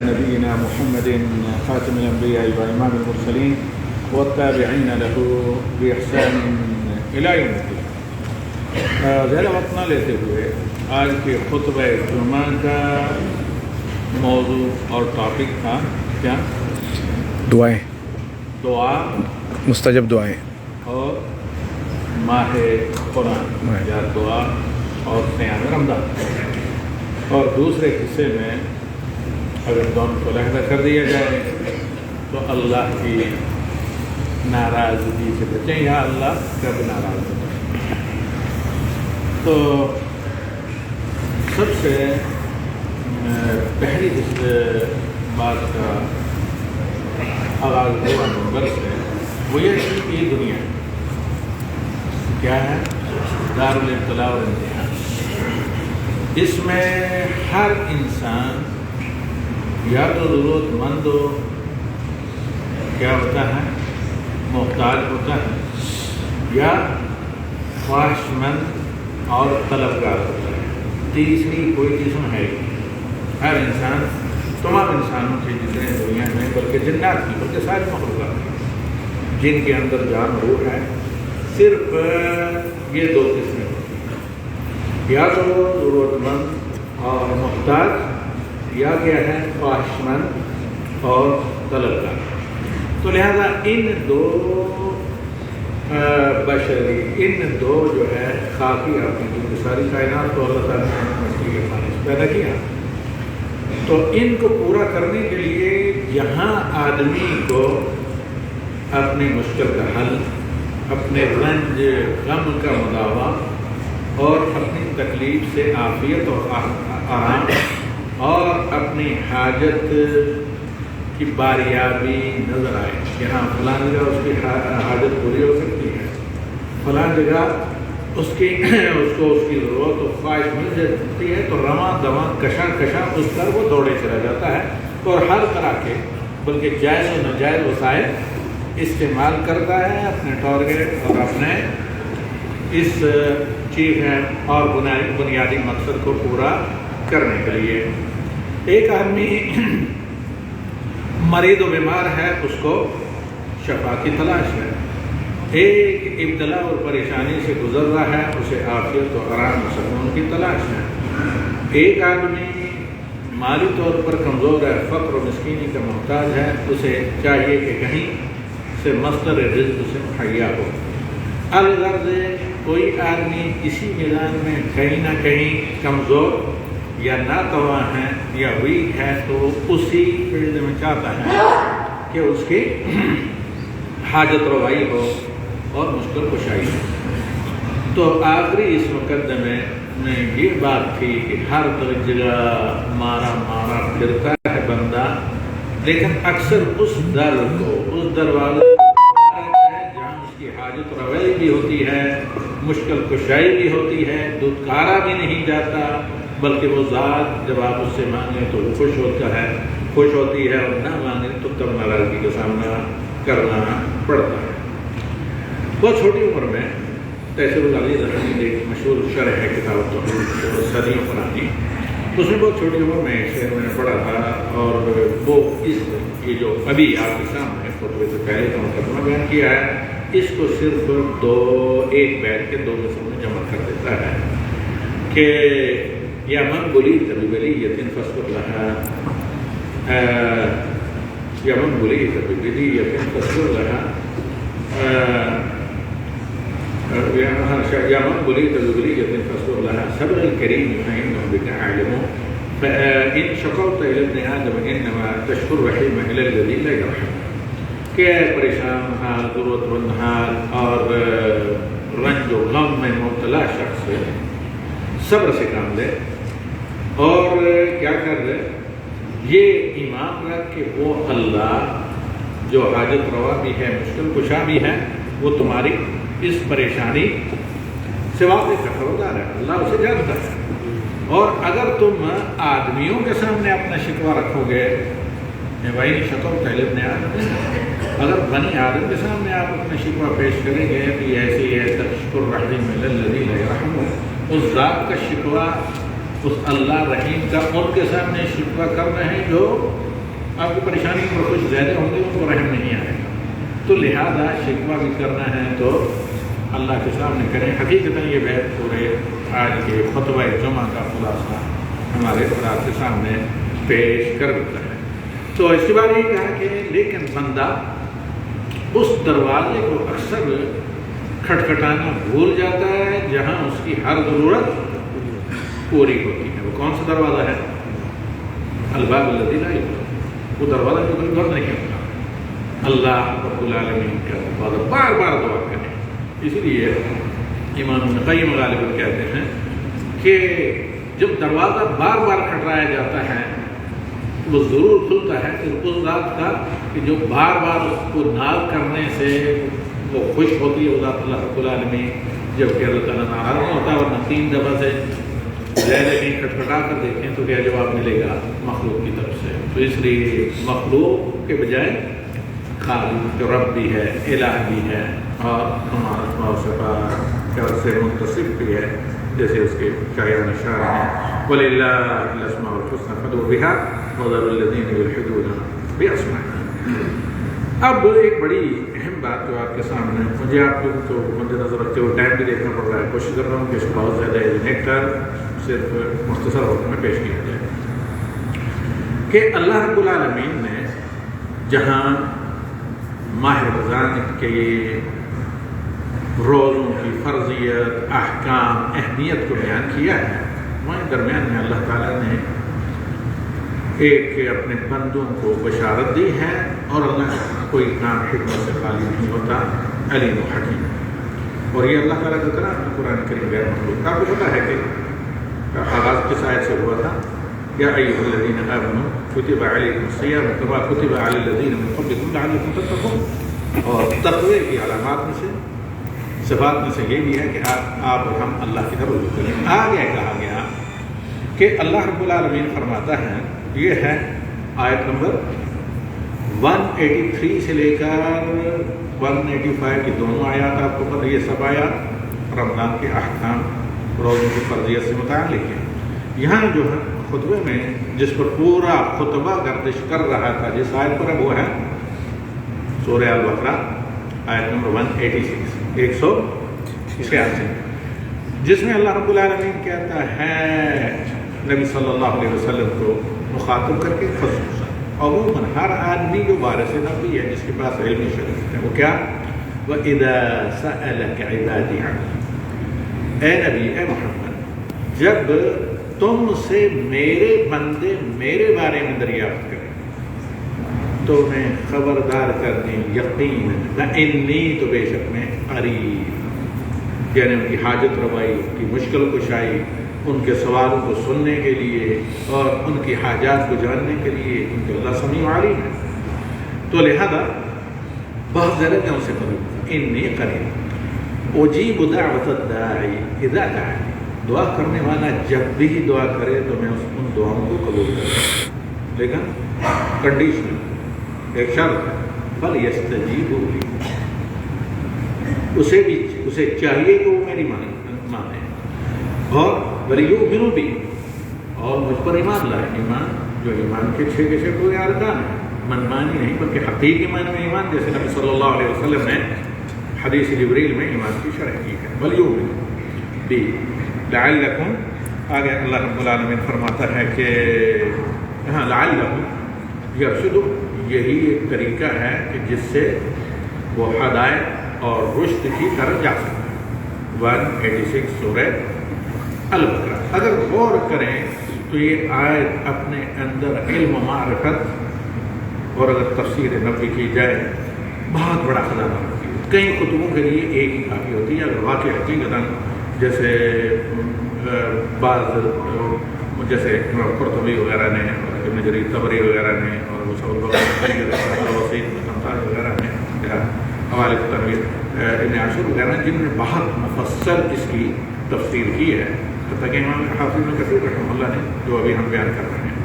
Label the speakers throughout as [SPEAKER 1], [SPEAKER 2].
[SPEAKER 1] نبينا محمد خاتم الأنبياء وإمام المرسلين والتابعين له بإحسان إلى يوم الدين. ذرا وقت نہ لیتے ہوئے آج کے خطبہ جمعہ کا موضوع اور ٹاپک تھا کیا؟
[SPEAKER 2] دعائیں،
[SPEAKER 1] دعا،
[SPEAKER 2] مستجب دعائیں
[SPEAKER 1] اور ماہ قرآن یا دعا اور صیام رمضان. اور دوسرے حصے میں اگر دونوں کو علیحدہ کر دیا جائے تو اللہ کی ناراضگی سے بچیں یا اللہ کب ناراض ہوتا ہے. تو سب سے پہلی اس بات کا آغاز ہوا نمبر سے وہ یہ کہ یہ دنیا کیا ہے؟ دار الابتلاء اور امتحان. اس میں ہر انسان یا تو ضرورت مند ہو، کیا ہوتا ہے، محتاج ہوتا ہے، یا خواہش مند اور طلبگار ہوتا ہے. تیسری کوئی قسم ہے. ہر انسان، تمام انسانوں کے جتنے دنیا میں، بلکہ جنات کی، بلکہ ساری مخلوقات کی جن کے اندر جان روح ہے، صرف یہ دو قسمیں ہوتی ہیں، یا تو ضرورت مند اور محتاج، یا کیا ہے، خواہش مند اور طلبگار. تو لہذا ان دو بشری، ان دو جو ہے خاکی آپ کی ساری کائنات کو اللہ تعالیٰ نے مچھلی کے پانی سے پیدا کیا. تو ان کو پورا کرنے کے لیے یہاں آدمی کو اپنی مشکل کا حل، اپنے رنج غم کا مداوع اور اپنی تکلیف سے عافیت اور آرام اور اپنی حاجت کی باریابی نظر آئے. یہاں فلاں جگہ اس کی حاجت پوری ہو سکتی ہے، فلاں جگہ اس کو اس کی ضرورت و خواہش مل جاتی ہے، تو رواں دواں کشاں اس پر وہ دوڑے چلا جاتا ہے اور ہر طرح کے بلکہ جائز و ناجائز وسائل استعمال کرتا ہے اپنے ٹارگیٹ اور اپنے اس چیز اور بنیادی مقصد کو پورا کرنے کے لیے. ایک آدمی مریض و بیمار ہے، اس کو شفا کی تلاش ہے. ایک ابتلا اور پریشانی سے گزر رہا ہے، اسے عافیت و آرام و سکون کی تلاش ہے. ایک آدمی مالی طور پر کمزور ہے، فقر و مسکینی کا محتاج ہے، اسے چاہیے کہ کہیں سے مصدر رزق اسے مہیا ہو. الغرض کوئی آدمی اسی میدان میں کہیں نہ کہیں کمزور یا ناتواں ہے یا ویک ہے، تو اسی فیلڈ میں چاہتا ہے کہ اس کی حاجت روائی ہو اور مشکل کشائی ہو. تو آخری اس مقدمے میں یہ بات تھی کہ ہر جگہ مارا پھرتا ہے بندہ، لیکن اکثر اس در کو، اس دروازے جہاں اس کی حاجت روائی بھی ہوتی ہے، مشکل کشائی بھی ہوتی ہے، دودکارا بھی نہیں جاتا، بلکہ وہ ذات جب آپ اس سے مانگیں تو وہ خوش ہوتی ہے، اور نہ مانگیں تو تب ناراضگی کا سامنا کرنا پڑتا ہے. بہت چھوٹی عمر میں تیسیر العزیز حمید ایک مشہور شرح ہے کتاب توحید صدیوں پرانی، اس میں بہت چھوٹی عمر میں شعر میں نے پڑھا تھا، اور وہ یہ جو ابھی آپ کے سامنے خطبے سے پہلے کا مقدمہ بیان کیا ہے، اس کو صرف ایک بیت کے دو مصروں میں جمع کر دیتا ہے کہ یا من بلیت ببلیۃ فاصبر لها، یا من بلیت ببلیۃ فاصبر لها، یا من بلیت ببلیۃ فاصبر لها، صبر الکریم فإنه بك عالم، فإن شکوت إلی ابن آدم إنما تشکو الرحیم إلی الذی لا یرحم. کہ پریشان حال، ضرورت مند حال اور رنج و غم میں مبتلا شخص صبر سے کام لے اور کیا کر دے، یہ ایمان رکھ کہ وہ اللہ جو حاجت روا بھی ہے، مشکل کشا بھی ہے، وہ تمہاری اس پریشانی سے واقف ہے، خبردار ہے، اللہ اسے جانتا ہے. اور اگر تم آدمیوں کے سامنے اپنا شکوہ رکھو گے، بھائی شکر پہلے اپنے آدمی، اگر بنی آدم کے سامنے آپ اپنا شکوہ پیش کریں گے کہ ایسی ہے، تشکر الرحیم الذی لا یرحم، اس ذات کا شکوہ، اس اللہ رحیم کا ان کے سامنے شکوہ کر رہے ہیں جو آپ کی پریشانی پر کچھ زیادہ ہوں گے ان کو رحم نہیں آئے گا. تو لہذا شکوہ بھی کرنا ہے تو اللہ کے سامنے کریں. حقیقتاً یہ بحث پورے آج کے خطبہ جمعہ کا خلاصہ ہمارے افراد کے سامنے پیش کر دیتا ہے. تو اس کے بعد یہ کہا کہ لیکن بندہ اس دروازے کو اکثر کھٹکھٹانا بھول جاتا ہے جہاں اس کی ہر ضرورت پوری ہوتی ہے. وہ کون سا دروازہ ہے؟ الباب الذی لا یغلق. وہ دروازہ جو کبھی بند نہیں ہوتا. اللہ رب العالمین کا دروازہ بار بار دعا کریں. اس لیے امام ابن قیم غالباً کہتے ہیں کہ جب دروازہ بار بار کھٹرایا جاتا ہے وہ ضرور کھلتا ہے پھر اس ذات کا کہ جو بار بار اس کو ناز کرنے سے وہ خوش ہوتی ہے. وہ ذات اللہ رب العالمین جبکہ اللہ تعالیٰ ناراض نہیں ہوتا. اور 3 دفعہ سے زیادہ کہیں کھٹکھٹا کر دیکھیں تو کیا جواب ملے گا؟ مخلوق کی طرف سے. تو اس لیے مخلوق کے بجائے خالق جو رب بھی ہے، الہ بھی ہے اور ہمارا اسماء و صفات سے متصف بھی ہے جیسے اس کے شاعران شاعر ہیں وَلِلَّهِ الْأَسْمَاءُ الْحُسْنَىٰ فَادْعُوهُ بِهَا وَذَرُوا الَّذِينَ يُلْحِدُونَ بِأَسْمَائِهِ. اب ایک بڑی اہم بات جو آپ کے سامنے مجھے آپ لوگوں کو مد نظر رکھتے ہوئے ٹائم بھی دیکھنا پڑ رہا ہے. کوشش کر رہا ہوں کہ اس کو بہت زیادہ ایجنیکٹر صرف مختصر وقت میں پیش کیا جائے کہ اللہ رب العالمین نے جہاں ماہ رمضان کے روزوں کی فرضیت، احکام، اہمیت کو بیان کیا ہے وہیں درمیان میں اللہ تعالیٰ نے ایک اپنے بندوں کو بشارت دی ہے. اور اللہ کوئی کام حکمت سے خالی نہیں ہوتا، علیم و حکیم. اور یہ اللہ تعالیٰ کا کلام ہے قرآن کریم غیر مخلوق. آپ کو پتہ ہے کہ آغاز کس آیت سے ہوا تھا؟ یا ایھا الذین آمنوا کتب علیکم الصیام کما کتب علی الذین من قبلکم لعلکم تتقون. اور تقوی کی علامات میں سے صفات میں سے یہ بھی ہے کہ آپ اور ہم اللہ کی طرف رجوع کریں. آگے کہا گیا کہ اللہ رب العالمین فرماتا ہے، یہ ہے آیت نمبر 183 سے لے کر 185 کی دونوں آیات. آپ کو پتہ یہ سب آیات رمضان کے احکام، روزوں کی فرضیت سے متعلق ہیں. یہاں جو ہے خطبے میں جس پر پورا خطبہ گردش کر رہا تھا جس آیت پر وہ ہے سورہ البقرہ آیت نمبر 186 جس میں اللہ رب العالمین کہتا ہے نبی صلی اللہ علیہ وسلم کو مخاطب کر کے خصوصاً عموماً ہر آدمی جو وارث نبی ہے جس کے پاس علم شریعت ہے وہ کیا؟ وَإِذَا سَأَلَكَ عِبَادِي عَنِّي. اے نبی، اے محمد، جب تم سے میرے بندے میرے بارے میں دریافت کریں تو میں خبردار کر دیں یقین انی تو بے شک میں قریب، یعنی ان کی حاجت روائی، ان کی مشکل کشائی، ان کے سوالوں کو سننے کے لیے اور ان کی حاجات کو جاننے کے لیے کیونکہ اللہ سمیع علیم ہے. تو لہذا بہت زیادہ میں ان سے قریب انی قریب اجیب دعوت الداعی اذا دعانی. دعا کرنے والا جب بھی دعا کرے تو میں ان دعاؤں کو قبول کروں، لیکن کنڈیشن ایک شرط فَلْيَسْتَجِيبُوا لِي. اسے چاہیے کہ وہ میری مانے اور وَلْيُؤْمِنُوا بِي اور مجھ پر ایمان لائے. ایمان جو ایمان کے 6 پورے ارکان ہیں، منمانی نہیں بلکہ حقیقی معنی میں ایمان، جیسے نبی صلی اللہ علیہ وسلم نے حدیث جبریل میں ایمان کی شرح کی ہے. وَلْيُؤْمِنُوا بِي لعلکم. آگے اللہ رب العالمین فرماتا ہے کہ لعلکم یرشدون. یہی ایک طریقہ ہے کہ جس سے وہ ہدایت اور رشد کی طرف جا سکتا ہے. 186 سورہ البقرہ. اگر غور کریں تو یہ آیت اپنے اندر علم و معرفت اور اگر تفسیر نبوی کی جائے بہت بڑا خزانہ ہوتی ہے. کئی خطبوں کے لیے ایک ہی کافی ہوتی ہے. اگر واقع حقیقتاً جیسے بعض جیسے امام قرطبی وغیرہ نے اور ابن جریر طبری وغیرہ نے اور وغیرہ نے حوالے تنویر ابن عاشور وغیرہ جن نے بہت مفصل اس کی تفسیر کی ہے، حتیٰ کہ امام حافظ ابن کثیر رحمہ اللہ نے جو ابھی ہم بیان کر رہے ہیں.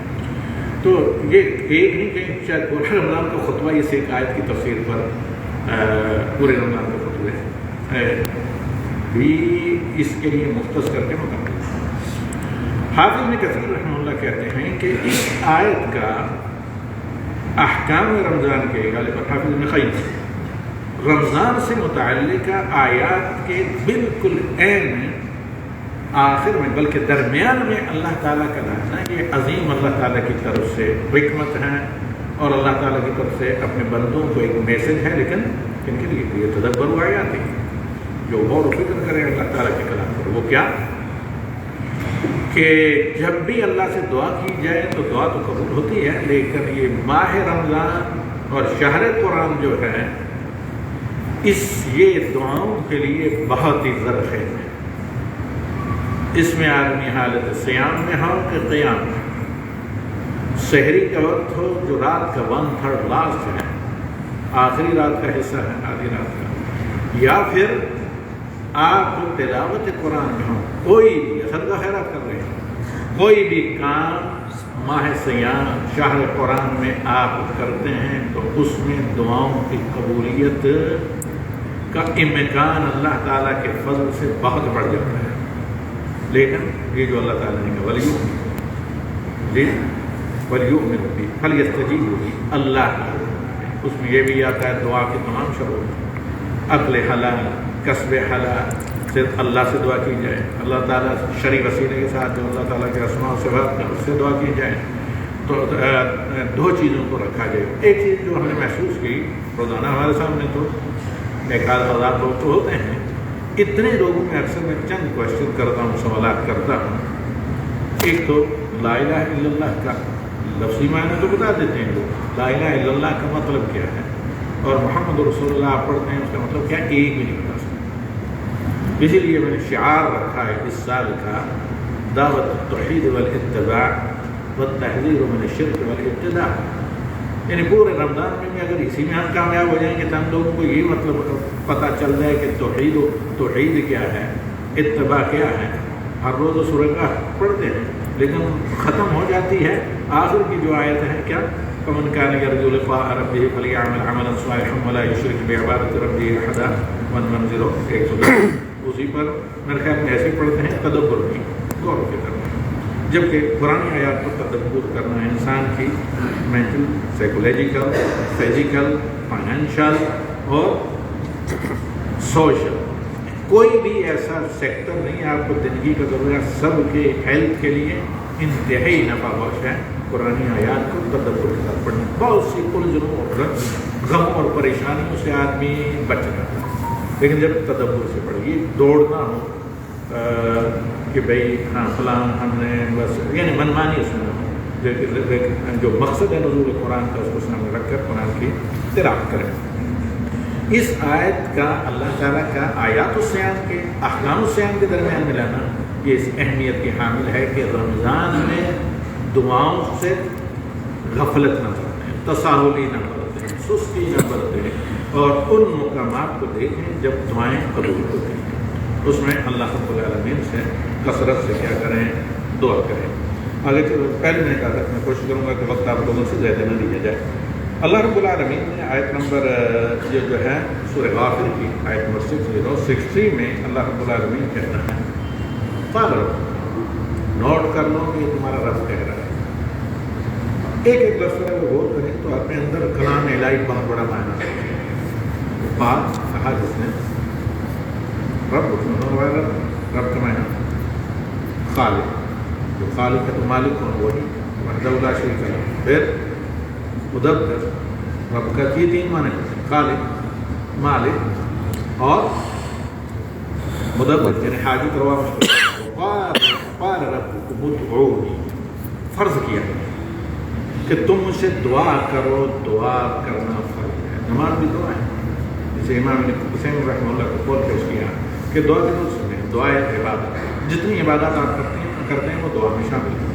[SPEAKER 1] تو یہ ایک نہیں کہ شاید پورے رمضان کا خطبہ اس ایک آیت کی تفسیر پر پورے رمضان کے خطبے بھی اس کے لیے مختص کر کے مکمل. حافظ ابن کثیر رحمہ اللہ کہتے ہیں کہ اس آیت کا احکام رمضان کے غالباً حافظ ابن قیم رمضان سے متعلقہ آیات کے بالکل عین آخر میں بلکہ درمیان میں اللہ تعالیٰ کا لانا یہ عظیم اللہ تعالیٰ کی طرف سے حکمت ہے اور اللہ تعالیٰ کی طرف سے اپنے بندوں کو ایک میسج ہے، لیکن کن کے لیے یہ تدبر آیات ہے جو غور و فکر کریں اللہ تعالیٰ کے کلام پر۔ وہ کیا کہ جب بھی اللہ سے دعا کی جائے تو دعا تو قبول ہوتی ہے، لیکن یہ ماہ رمضان اور شہر قرآن جو ہے یہ دعاؤں کے لیے بہت ہی ذرخیز ہے۔ اس میں آدمی حالت سیام میں ہو کہ قیام میں، سحری کا وقت ہو جو رات کا 1/3 لاسٹ ہے، آخری رات کا حصہ ہے، آدھی رات کا، یا پھر آپ تلاوت قرآن میں ہوں، کوئی بھی خلق خیرات کر رہے ہیں، کوئی بھی کام ماہ سیام شہر قرآن میں آپ کرتے ہیں تو اس میں دعاؤں کی قبولیت کا امکان اللہ تعالیٰ کے فضل سے بہت بڑھ جاتا ہے۔ لیکن یہ جو اللہ تعالیٰ نے کہا ولیؤمنوا بہ فلیستجیبوا لی، اللہ اس میں یہ بھی آتا ہے دعا کی تمام شروط، عقل حلال، کسب حلال، صرف اللہ سے دعا کی جائے، اللہ تعالیٰ شرعی وسیلے کے ساتھ جو اللہ تعالیٰ کے اسماء و صفات ہیں اس سے دعا کی جائے، تو دو چیزوں کو رکھا جائے۔ ایک چیز جو ہم نے محسوس کی روزانہ ہمارے سامنے تو 1000 لوگ تو ہوتے ہیں، اتنے لوگوں میں اکثر میں چند کوشچن کرتا ہوں، سوالات کرتا ہوں۔ ایک تو لا الہ الا اللہ کا لفظی معنی تو بتا دیتے ہیں لوگ، لا الہ الا اللہ کا مطلب کیا ہے، اور محمد رسول اللہ آپ پڑھتے ہیں اس کا مطلب کیا، ایک بھی نہیں بتا سکتے۔ اسی لیے میں نے شعار رکھا ہے اس سال کا، دعوت التوحید والاتباع والتحذیر من الشرک والابتداع، یعنی پورے رمضان میں اگر اسی میں ہم کامیاب ہو جائیں گے تو ہم لوگوں کو یہ مطلب پتہ چل جائے کہ توحید کیا ہے، اتباع کیا ہے۔ ہر روز سورہ کہف پڑھتے ہیں لیکن ختم ہو جاتی ہے، آخر کی جو آیت ہے کیا، فمن کان یرجو لقاء ربہ فلیعمل عملا صالحا ولا یشرک بعبادۃ ربہ احدا، 110 اسی پر میرے خیال میں ایسے پڑھتے ہیں، تدبر کی غور و فکر، جبکہ قرآن آیات پر تدبر کرنا ہے انسان کی مینٹل، سائیکولوجیکل، فزیکل، فائنینشیل اور سوشل، کوئی بھی ایسا سیکٹر نہیں آپ کو زندگی کا ضرورت، سب کے ہیلتھ کے لیے انتہائی نفع بخش ہے قرآن آیات کو تدبر کے ساتھ پڑھنا۔ بہت سی الجھنوں اور غموں اور پریشانیوں سے آدمی بچ جاتا ہے، لیکن جب تدبر سے پڑھیے، دوڑنا ہو کہ بھئی ہاں فلاں ہم نے بس یعنی منمانی اس میں جو مقصد ہے نزول قرآن کا اس کو سامنے رکھ کر قرآن کی تلاوت کریں۔ اس آیت کا اللہ تعالیٰ کا آیات الصیام کے احکام الصیام کے درمیان ملانا یہ اس اہمیت کی حامل ہے کہ رمضان میں دعاؤں سے غفلت نہ کریں، تساہلی نہ برتیں، سستی نہ برتیں، اور ان مقامات کو دیکھیں جب دعائیں قبول ہوتی ہیں، اس میں اللہ رب العالمین سے کثرت سے کیا کریں، دعا کریں۔ آگے چلو، پہلے میں نے کہا تھا میں کوشش کروں گا کہ وقت آپ لوگوں سے زیادہ نہ لیا جائے۔ اللہ رب العالمین نے آیت نمبر یہ جو ہے سورہ غافر کی آیت نمبر 6063 میں اللہ رب العالمین کہتا ہے، قال رب، نوٹ کر لو کہ یہ تمہارا رب کہہ رہا ہے، ایک ایک لفظ پر اگر غور کریں تو اپنے اندر کلام الہی بہت بڑا معنی ہے۔ بات کہا جس نے رب کا معنی خالق، جو خالق ہے تو مالک کون، وہی وحدہ لا شریک لہ۔ پھر مدبر، رب کا یہ 3 معنی، خالق، مالک اور مدبر، یعنی حاجت روا مشکل۔ قال ربکم ادعونی، فرض کیا کہ تم مجھ سے دعا کرو، دعا کرنا فرض ہے، نماز بھی دعا ہے، جسے امام حسین رحمہ اللہ کو قول پیش کیا کہ دعا کے دوست میں دعا عبادت، جتنی عبادات آپ کرتے ہیں وہ دعا میں شامل ہے،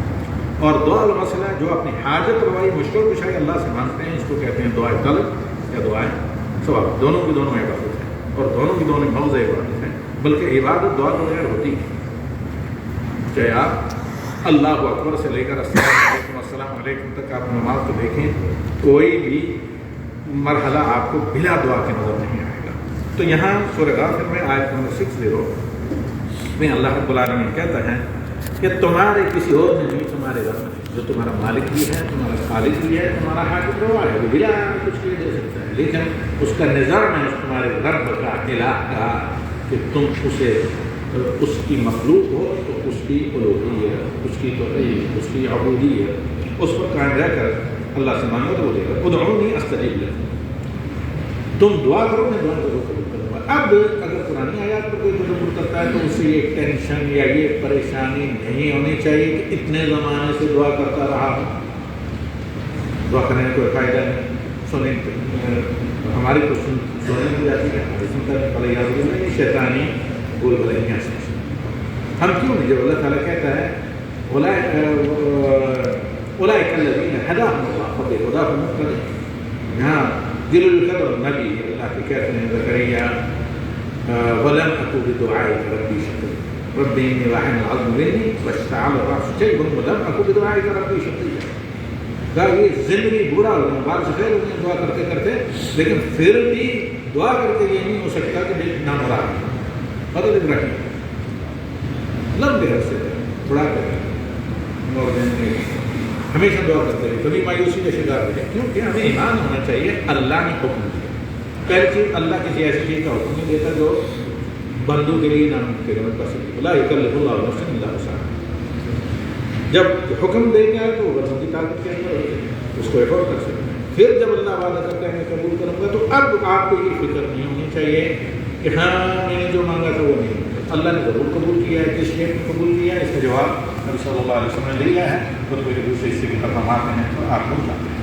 [SPEAKER 1] اور دعا المسئلہ جو اپنی حاجت روائی مشکل کشائی اللہ سے مانگتے ہیں، اس کو کہتے ہیں دعائے طلب یا دعائے ثواب، دونوں کی دونوں عبادت ہیں اور دونوں کی دونوں موضع عبادت ہیں، بلکہ عبادت دعا کے بغیر ہوتی ہے۔ چاہے آپ اللہ اکبر سے لے کر السلام علیکم تک آپ نماز کو دیکھیں، کوئی بھی مرحلہ آپ کو بلا دعا کے نظر نہیں آئے گا۔ تو یہاں سورہ غافر میں آیت نمبر 60 میں اللہ رب العالمین کہتا ہے کہ تمہارے کسی اور نے نہیں، تمہارے رب نے جو تمہارا مالک بھی ہے، تمہارا خالق بھی ہے، تمہارا حاکم روا ہے، وہ بلا کچھ بھی دے سکتا ہے، لیکن اس کا نظام ہے، اس تمہارے رب کا الہ کا کہ تم اسے اس کی مخلوق ہو تو اس کی الوہیت، اس کی توحید، اس کی عبودیت، اس پر قائم رہ کر اللہ سے مانگو تو وہ دے گا۔ ادعونی استجب لکم، تم دعا کرو میں دعا ضرور قبول کروں گا۔ اب اگر پرانی آیات پر کوئی تدبر کرتا ہے تو اس سے یہ ٹینشن یا یہ پریشانی نہیں ہونی چاہیے کہ اتنے زمانے سے دعا کرتا رہا، دعا کرنے میں کوئی فائدہ نہیں، ہماری تو سننے کی جاتی ہے، ہماری سنتا ہے بھلے یاد نہیں، یہ شیطانی بول بھلے سے ہم کیوں نہیں، جب اللہ تعالیٰ کہتا ہے اولئک الذین ھداھم اللہ فبھداہ مقتدی، یہاں دل القدر نبی اللہ کے کہتے ہیں زکریا ولم اکن بدعائک ربی شقیا ربی انی وہن العظم منی واشتعل الرأس شیبا ولم اکن بدعائک ربی شقیا، کہا یہ زندگی بوڑھا ہو گیا، بعد سے خیر ہو گیا دعا کرتے کرتے، لیکن پھر بھی دعا کر کے یہ نہیں ہو سکتا کہ نامراد حضرت ابراہیم لمبے عرصے تک تھوڑا کر اور ہمیشہ دعا کرتے ہیں، کبھی مایوسی کا شکار ہو جائے، کیونکہ ہمیں ایمان ہونا چاہیے اللہ نے حکم دیا۔ پہلی چیز، اللہ کسی ایسی چیز کا حکم نہیں دیتا جو بندوں کے لیے ناممکن ہو کر سکے، لا یکلف اللہ نفسا الا وسعہا، جب حکم دے گا تو وہ بندوں کی طاقت کے اندر ہوتی ہے، اس کو افورڈ کر سکتے ہیں۔ پھر جب اللہ وعدہ کرتا ہے میں قبول کروں گا تو اب آپ کو یہ فکر نہیں ہونی چاہیے کہ ہاں میں نے جو مانگا تھا وہ نہیں، اللہ نے ضرور قبول کیا ہے، کس لیے قبول کیا ہے، اس کا جواب نبی صلی اللہ علیہ وسلم نے دیا ہے، خطبے کے دوسرے حصے کی طرف ہم آتے ہیں تو آپ لوگ جانتے ہیں۔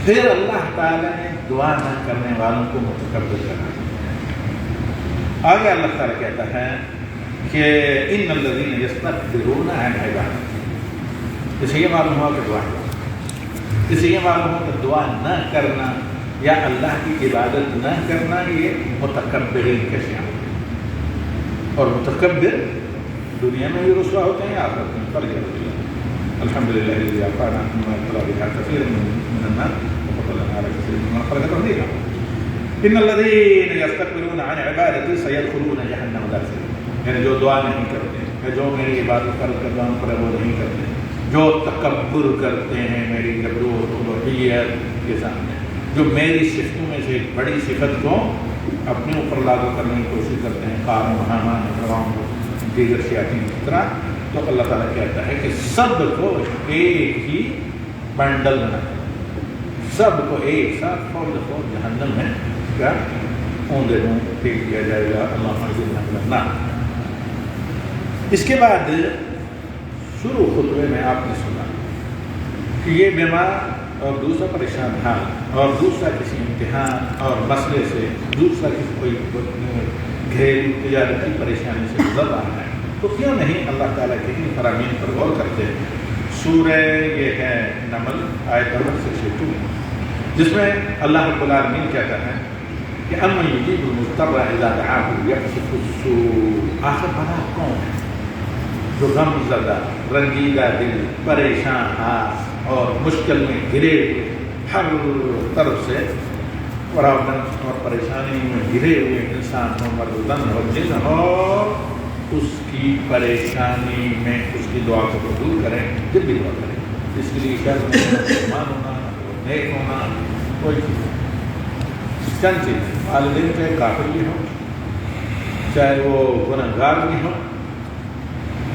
[SPEAKER 1] پھر اللہ تعالیٰ نے دعا نہ کرنے والوں کو متکبر کرا، آگے اللہ تعالیٰ کہتا ہے کہ ان الذین یستکبرون عن عبادتی، اسے یہ معلوم ہوا کہ دعا اسے یہ معلوم ہوا کہ دعا نہ کرنا یا اللہ کی عبادت نہ کرنا یہ متکبرین کا شان ہے، اور متکبر دنیا میں بھی رسوا ہوتے ہیں، آخرت میں فرق ہوتی ہے۔ الحمدللہ الذی عافانا عما ابتلی بہ کثیر من الناس وفضلنا علی کثیر ممن خلق تفضیلا۔ ان الذین یستکبرون عن عبادتی سیدخلون جہنم داخرین، یعنی جو دعا نہیں کرتے یا جو میری عبادت فرض کردہ پر وہ نہیں کرتے، جو تکبر کرتے ہیں میری جبروت الوہیت کے سامنے، جو میری صفتوں میں سے ایک بڑی صفت کو اپنے اوپر لاگو کرنے کی کوشش کرتے ہیں، قارون حامان فرعون دیگر شیاطین کی طرح، تو اللہ تعالیٰ کہتا ہے کہ سب کو ایک ہی بنڈل بنا، سب کو ایک ساتھ فوج جہنم میں کیا اوندے منہ پھینک دیا جائے گا، اللہ اجرنا۔ اس کے بعد شروع خطبے میں آپ نے سنا کہ یہ بیمار اور دوسرا پریشان حال اور دوسرا کسی امتحان اور مسئلے سے، دوسرا کسی کوئی گھریلو تجارتی پریشانی سے گزر رہا ہے، تو کیوں نہیں اللہ تعالیٰ کے ان فرامین پر غور کرتے ہیں۔ سورہ یہ ہے نمل آیت نمبر 62، جس میں اللہ رب العالمین کہتا ہے کہ امن یجیب المضطر اذا دعاہ یکشف السوء، آخر بنا کون ہے جو غم زدہ، رنجیدہ دل، پریشان ہاتھ اور مشکل میں گرے ہوئے، ہر طرف سے پرابلم اور پریشانی میں گرے ہوئے انسان ہو، مردن ہو، جن ہو، اس کی پریشانی میں اس کی دعا کو قبول کریں، جب بھی دعا کریں، اس کے لیے شرط مسلمان ہونا، نیک ہونا، کوئی چیز، چند چیز، والدین چاہے کافر بھی ہوں، چاہے وہ گنہگار بھی ہوں،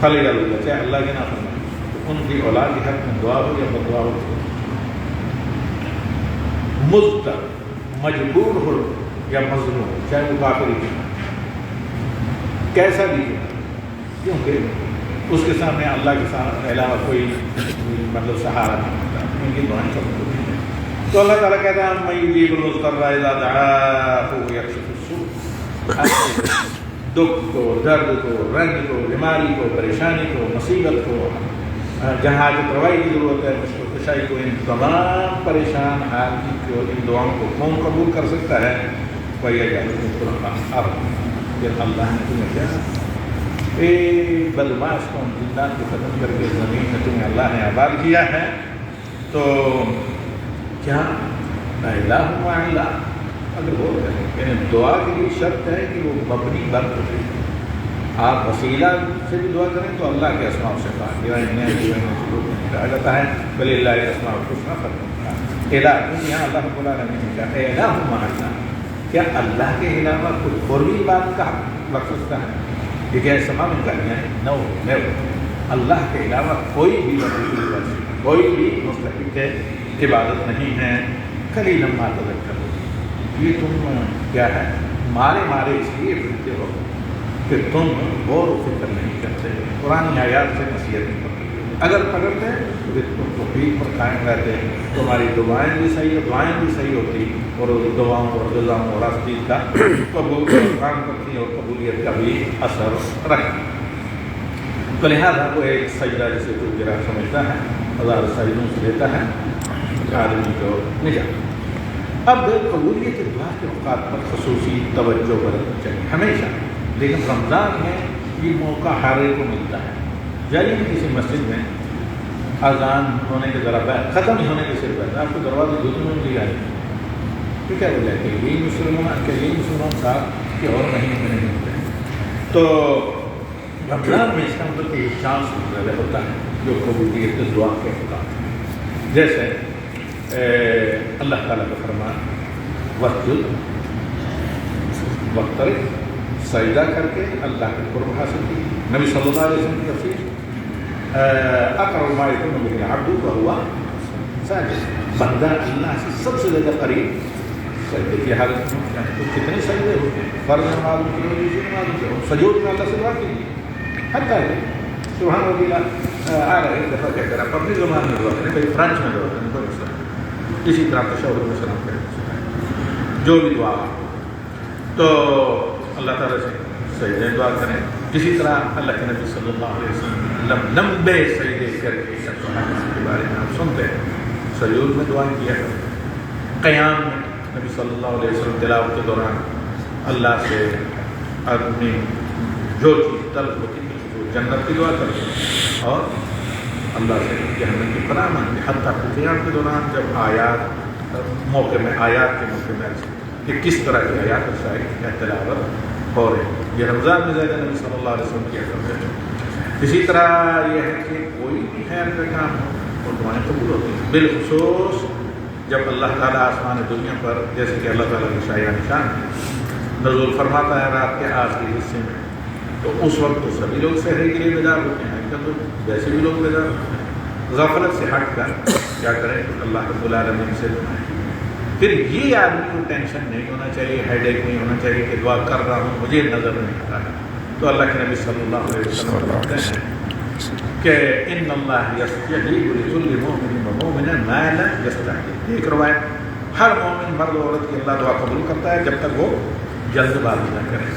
[SPEAKER 1] خالی اللہ چاہے اللہ کے نافرمان، تو ان کی اولاد کی حق میں دعا ہو یا بدعا ہو، مضطر، مجبور ہو یا مظلوم، چاہے وہ کافر ہی ہو، کیسا بھی ہو، کیونکہ اس کے سامنے اللہ کے علاوہ کوئی مطلب سہارا نہیں ہوتا، ان کی دعائیں قبول ہوتی ہیں۔ تو اللہ تعالیٰ کہتا ہے من یجیب المضطر اذا دعاہ یکشف السوء، دکھ کو، درد کو، رنج کو، بیماری کو، پریشانی کو، مصیبت کو، جہاں جو روائی کی ضرورت ہے، مشکل کشائی کو، ان تمام پریشان حال کی ان دعاؤں کو کون قبول کر سکتا ہے؟ وَيَجْعَلُكُمْ خُلَفَاءَ الْأَرْضِ، کہ اللہ نے تمہیں کیا ایک بدماش قوم زندان کو ختم کر کے زمین میں تمہیں اللہ نے آباد کیا ہے، تو کیا لا الہ الا اللہ اگر وہ کریں، یعنی دعا کے لیے شرط ہے کہ وہ مبنی بر ہو، آپ وسیلہ سے بھی دعا کریں تو اللہ کے اسماء و صفات کہا جاتا ہے بل اللہ اسماء الحسنی ختم الہ یہاں اللہ رب العالمین نے کہا الہ مع اللہ، کیا اللہ کے علاوہ کوئی اور بھی بات کا رکھ سکتا ہے؟ یہ کیا اسماء میں کہنا ہے؟ نو نیور، اللہ کے علاوہ کوئی بھی وسیلہ کوئی بھی مستحق ہے عبادت نہیں ہے۔ قلیلا ما تذکرون، یہ تم کیا ہے مارے اس لیے پھرتے ہو کہ تم غور و فکر نہیں کرتے، قرآن آیات سے نصیحت نہیں کرتے، اگر پکڑتے تو پھر تم توحید پر قائم رہتے، تمہاری دعائیں بھی صحیح ہوتی اور دعاؤں اور غذاؤں اور راستی کا کام کرتی اور قبولیت کا بھی اثر رکھتی۔ تو لہٰذا وہ ایک سجدہ جسے تو گرا سمجھتا ہے، ہزار سجدوں سے لیتا ہے آدمی کو نجات۔ اب قبولیت دعا کے اوقات پر خصوصی توجہ برتنی چاہیے ہمیشہ، لیکن رمضان میں یہ موقع ہر ایک کو ملتا ہے۔ جائیے کسی مسجد میں اذان ہونے کے ذرا بعد ختم ہونے کے صرف بعد آپ کو دروازے دھونے میں لے آئے تو کیا بولے کہ یہی مسلمان صاحب کہ اور مہینے میں نہیں ہوتے ہیں۔ تو رمضان میں اس کا مطلب کہ یہ چانس زیادہ ہوتا ہے جو قبولیت دعا کے اوقات، جیسے اللہ تعالیٰ کا فرمان وقترب سجدہ کر کے اللہ کے قرب حاصل کی۔ نبی صلی اللہ علیہ وسلم کی تفسیر اقرب ما یکون به العبد وهو ساجد، بندہ اللہ سے سب سے زیادہ قریب سجدے کی حالت میں۔ تو کتنے سجدے ہوتے ہیں، فرض نماز کے سجود میں اللہ سے بات کیجیے، حتیٰ سبحان ربی ایک دفعہ کہہ کر آپ اپنی زبان میں دعا کریں، بھائی فرانچ میں دعا کریں، کوئی مسئلہ نہیں، اسی طرح تشہد میں سلام کریں، جو بھی دعا تو اللہ تعالیٰ سے سجدے دعا کریں۔ اسی طرح اللہ کے نبی صلی اللہ علیہ وسلم لمبے سجدے کر کے صحابہ کے بارے میں آپ سنتے ہیں، سجود میں دعائیں کیا کریں، قیام میں نبی صلی اللہ علیہ وسلم تلاوت کے دوران اللہ سے اپنی جو چیز طلب ہوتی ہے وہ جنت کی دعا کرتے اور اللہ سے جہنم کی پناہ مانگتے، حتیٰ کہ قیام کے دوران جب آیات موقع میں کہ کس طرح کی آیات شاید یا تلاوت ہو رہے ہیں، یہ رمضان میں زیادہ نبی صلی اللہ علیہ وسلم کیا کرتے ہیں۔ اسی طرح یہ ہے کہ کوئی بھی خیر کا کام ہو اور دعائیں قبول ہوتی ہیں، بالخصوص جب اللہ تعالیٰ آسمان دنیا پر جیسے کہ اللہ تعالیٰ کی شایع نشان نزول فرماتا ہے رات کے آخری حصے میں، تو اس وقت تو سبھی لوگ سحری کے لیے بیدار ہوتے ہیں، تو ویسے بھی لوگ بیدار ہوتے ہیں، غفلت سے ہٹ کر کیا کریں اللہ رب العالمین سے دعائیں۔ پھر یہ آدمی کو ٹینشن نہیں ہونا چاہیے، ہیڈ ایک نہیں ہونا چاہیے کہ دعا کر رہا ہوں مجھے نظر نہیں آ رہا ہے۔ تو اللہ کے نبی صلی اللہ علیہ وسلم کہتے ہیں کہ ان اللہ یستجیب لکل مؤمن ومؤمنہ ما لا یستعجل، ایک روایت ہر مومن مرد و عورت کی اللہ دعا قبول کرتا ہے جب تک وہ جلد بازی نہ کرے،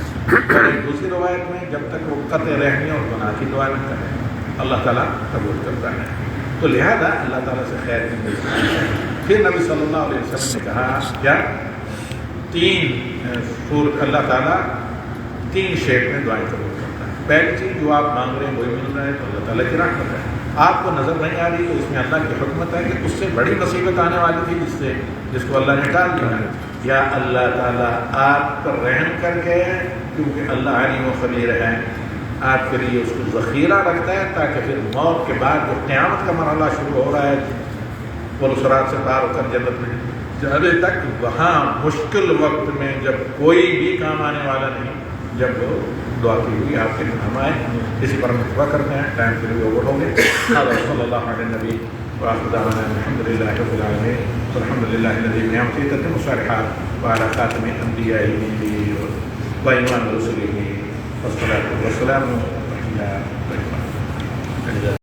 [SPEAKER 1] اور ایک دوسری روایت میں جب تک وہ قطع رحمی اور گناہ کی دعا نہ کرے اللہ تعالیٰ قبول کرتا ہے۔ تو لہذا اللہ تعالیٰ سے خیر کی ملتی ہے۔ پھر نبی صلی اللہ علیہ وسلم نے کہا کیا اللہ تعالیٰ تین شیپ میں دعائیں قبول کرتا ہے۔ پہلی چیز جو آپ مانگ رہے ہیں وہی مل رہا ہے تو اللہ تعالیٰ کی رحمت ہے، آپ کو نظر نہیں آ رہی تو اس میں اللہ کی حکمت ہے کہ اس سے بڑی مصیبت آنے والی تھی جس کو اللہ نے ٹال دیا ہے، یا اللہ تعالیٰ آپ پر رحم کر کے کیونکہ اللہ علیم و خبیر ہے آپ کے لیے اس کو ذخیرہ رکھتا ہے تاکہ پھر موت کے بعد جو قیامت کا مرحلہ شروع ہو رہا ہے پلسرات سے پار ہو کر جنت میں جانے تک، وہاں مشکل وقت میں جب کوئی بھی کام آنے والا نہیں، جب دعا کی ہوئی آپ کے ہم آئے، اسی پر ہم دعا کرتے ہیں، ٹائم کے لیے اوور ہو گئے۔ صلی اللہ علیہ نبی وآخر دعوانا الحمد للہ رب العالمین والحمد للہ الذی بنعمتہ تتم الصالحات وعلی خاتم انبیائہ وإمام رسلہ والصلاة والسلام علی